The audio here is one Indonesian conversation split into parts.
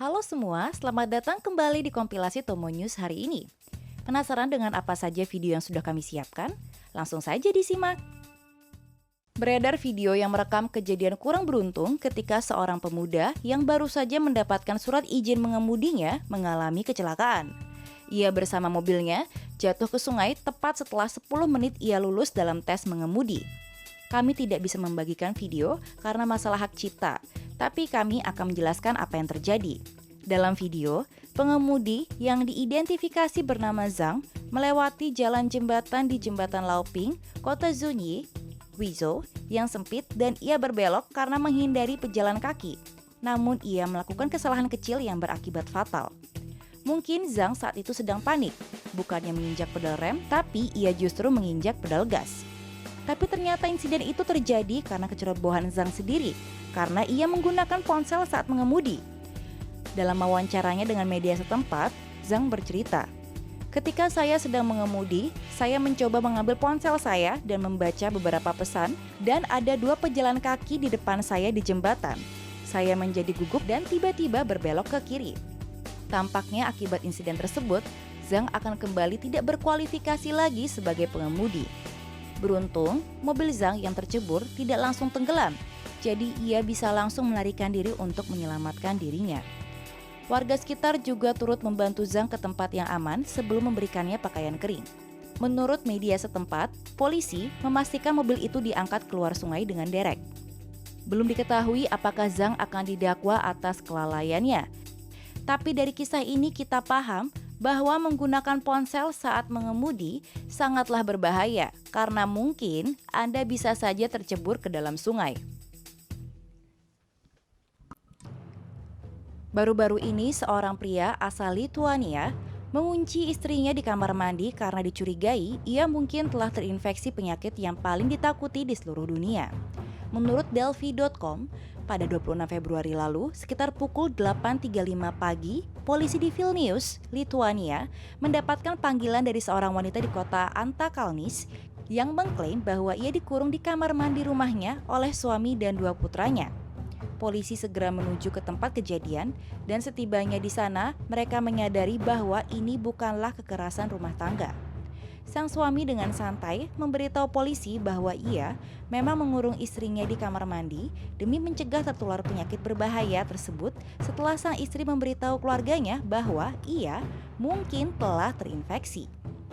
Halo semua, selamat datang kembali di kompilasi Tomo News hari ini. Penasaran dengan apa saja video yang sudah kami siapkan? Langsung saja disimak. Beredar video yang merekam kejadian kurang beruntung ketika seorang pemuda yang baru saja mendapatkan surat izin mengemudinya mengalami kecelakaan. Ia bersama mobilnya jatuh ke sungai tepat setelah 10 menit ia lulus dalam tes mengemudi. Kami tidak bisa membagikan video karena masalah hak cipta, tapi kami akan menjelaskan apa yang terjadi. Dalam video, pengemudi yang diidentifikasi bernama Zhang melewati jalan jembatan di Jembatan Laoping, Kota Zunyi, Guizhou, yang sempit dan ia berbelok karena menghindari pejalan kaki. Namun ia melakukan kesalahan kecil yang berakibat fatal. Mungkin Zhang saat itu sedang panik, bukannya menginjak pedal rem, tapi ia justru menginjak pedal gas. Tapi ternyata insiden itu terjadi karena kecerobohan Zhang sendiri, karena ia menggunakan ponsel saat mengemudi. Dalam wawancaranya dengan media setempat, Zhang bercerita, "Ketika saya sedang mengemudi, saya mencoba mengambil ponsel saya dan membaca beberapa pesan, dan ada 2 pejalan kaki di depan saya di jembatan. Saya menjadi gugup dan tiba-tiba berbelok ke kiri." Tampaknya akibat insiden tersebut, Zhang akan kembali tidak berkualifikasi lagi sebagai pengemudi. Beruntung, mobil Zhang yang tercebur tidak langsung tenggelam, jadi ia bisa langsung melarikan diri untuk menyelamatkan dirinya. Warga sekitar juga turut membantu Zhang ke tempat yang aman sebelum memberikannya pakaian kering. Menurut media setempat, polisi memastikan mobil itu diangkat keluar sungai dengan derek. Belum diketahui apakah Zhang akan didakwa atas kelalaiannya. Tapi dari kisah ini kita paham bahwa menggunakan ponsel saat mengemudi sangatlah berbahaya karena mungkin Anda bisa saja tercebur ke dalam sungai. Baru-baru ini seorang pria asal Lituania mengunci istrinya di kamar mandi karena dicurigai ia mungkin telah terinfeksi penyakit yang paling ditakuti di seluruh dunia. Menurut Delfi.com, pada 26 Februari lalu, sekitar pukul 8.35 pagi, polisi di Vilnius, Lituania, mendapatkan panggilan dari seorang wanita di kota Antakalnis yang mengklaim bahwa ia dikurung di kamar mandi rumahnya oleh suami dan 2 putranya. Polisi segera menuju ke tempat kejadian dan setibanya di sana, mereka menyadari bahwa ini bukanlah kekerasan rumah tangga. Sang suami dengan santai memberitahu polisi bahwa ia memang mengurung istrinya di kamar mandi demi mencegah tertular penyakit berbahaya tersebut setelah sang istri memberitahu keluarganya bahwa ia mungkin telah terinfeksi.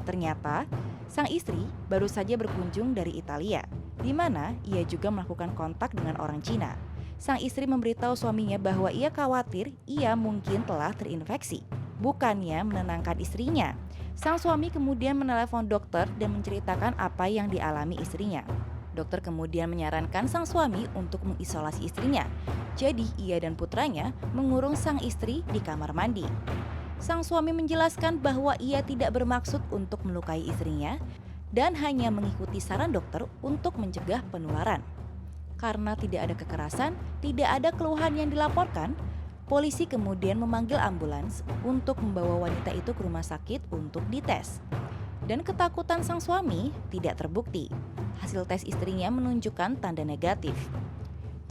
Ternyata, sang istri baru saja berkunjung dari Italia, di mana ia juga melakukan kontak dengan orang Cina. Sang istri memberitahu suaminya bahwa ia khawatir ia mungkin telah terinfeksi, bukannya menenangkan istrinya. Sang suami kemudian menelepon dokter dan menceritakan apa yang dialami istrinya. Dokter kemudian menyarankan sang suami untuk mengisolasi istrinya. Jadi ia dan putranya mengurung sang istri di kamar mandi. Sang suami menjelaskan bahwa ia tidak bermaksud untuk melukai istrinya dan hanya mengikuti saran dokter untuk mencegah penularan. Karena tidak ada kekerasan, tidak ada keluhan yang dilaporkan, polisi kemudian memanggil ambulans untuk membawa wanita itu ke rumah sakit untuk dites. Dan ketakutan sang suami tidak terbukti. Hasil tes istrinya menunjukkan tanda negatif.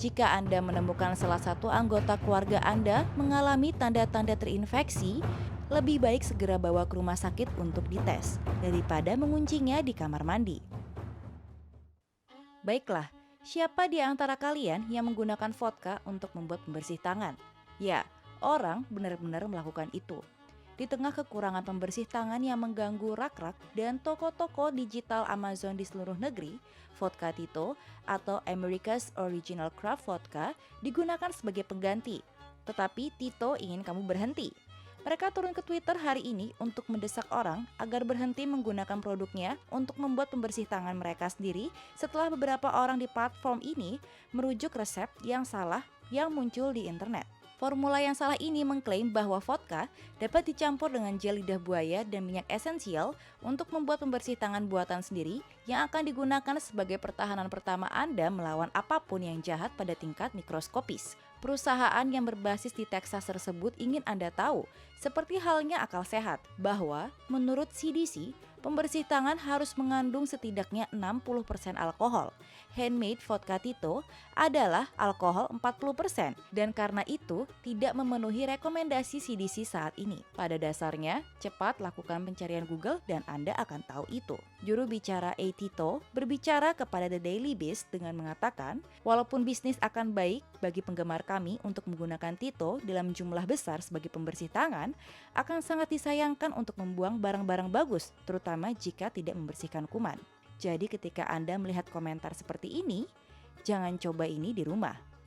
Jika Anda menemukan salah satu anggota keluarga Anda mengalami tanda-tanda terinfeksi, lebih baik segera bawa ke rumah sakit untuk dites daripada menguncinya di kamar mandi. Baiklah, siapa di antara kalian yang menggunakan vodka untuk membuat pembersih tangan? Ya, orang benar-benar melakukan itu. Di tengah kekurangan pembersih tangan yang mengganggu rak-rak dan toko-toko digital Amazon di seluruh negeri, vodka Tito atau America's Original Craft Vodka digunakan sebagai pengganti. Tetapi Tito ingin kamu berhenti. Mereka turun ke Twitter hari ini untuk mendesak orang agar berhenti menggunakan produknya untuk membuat pembersih tangan mereka sendiri setelah beberapa orang di platform ini merujuk resep yang salah yang muncul di internet. Formula yang salah ini mengklaim bahwa vodka dapat dicampur dengan gel lidah buaya dan minyak esensial untuk membuat pembersih tangan buatan sendiri yang akan digunakan sebagai pertahanan pertama Anda melawan apapun yang jahat pada tingkat mikroskopis. Perusahaan yang berbasis di Texas tersebut ingin Anda tahu, seperti halnya akal sehat, bahwa menurut CDC, Pembersih tangan harus mengandung setidaknya 60% alkohol. Handmade vodka Tito adalah alkohol 40% dan karena itu tidak memenuhi rekomendasi CDC saat ini. Pada dasarnya, cepat lakukan pencarian Google dan Anda akan tahu itu. Juru bicara Tito berbicara kepada The Daily Beast dengan mengatakan, walaupun bisnis akan baik bagi penggemar kami untuk menggunakan Tito dalam jumlah besar sebagai pembersih tangan, akan sangat disayangkan untuk membuang barang-barang bagus, terutama jika tidak membersihkan kuman. Jadi ketika Anda melihat komentar seperti ini, jangan coba ini di rumah.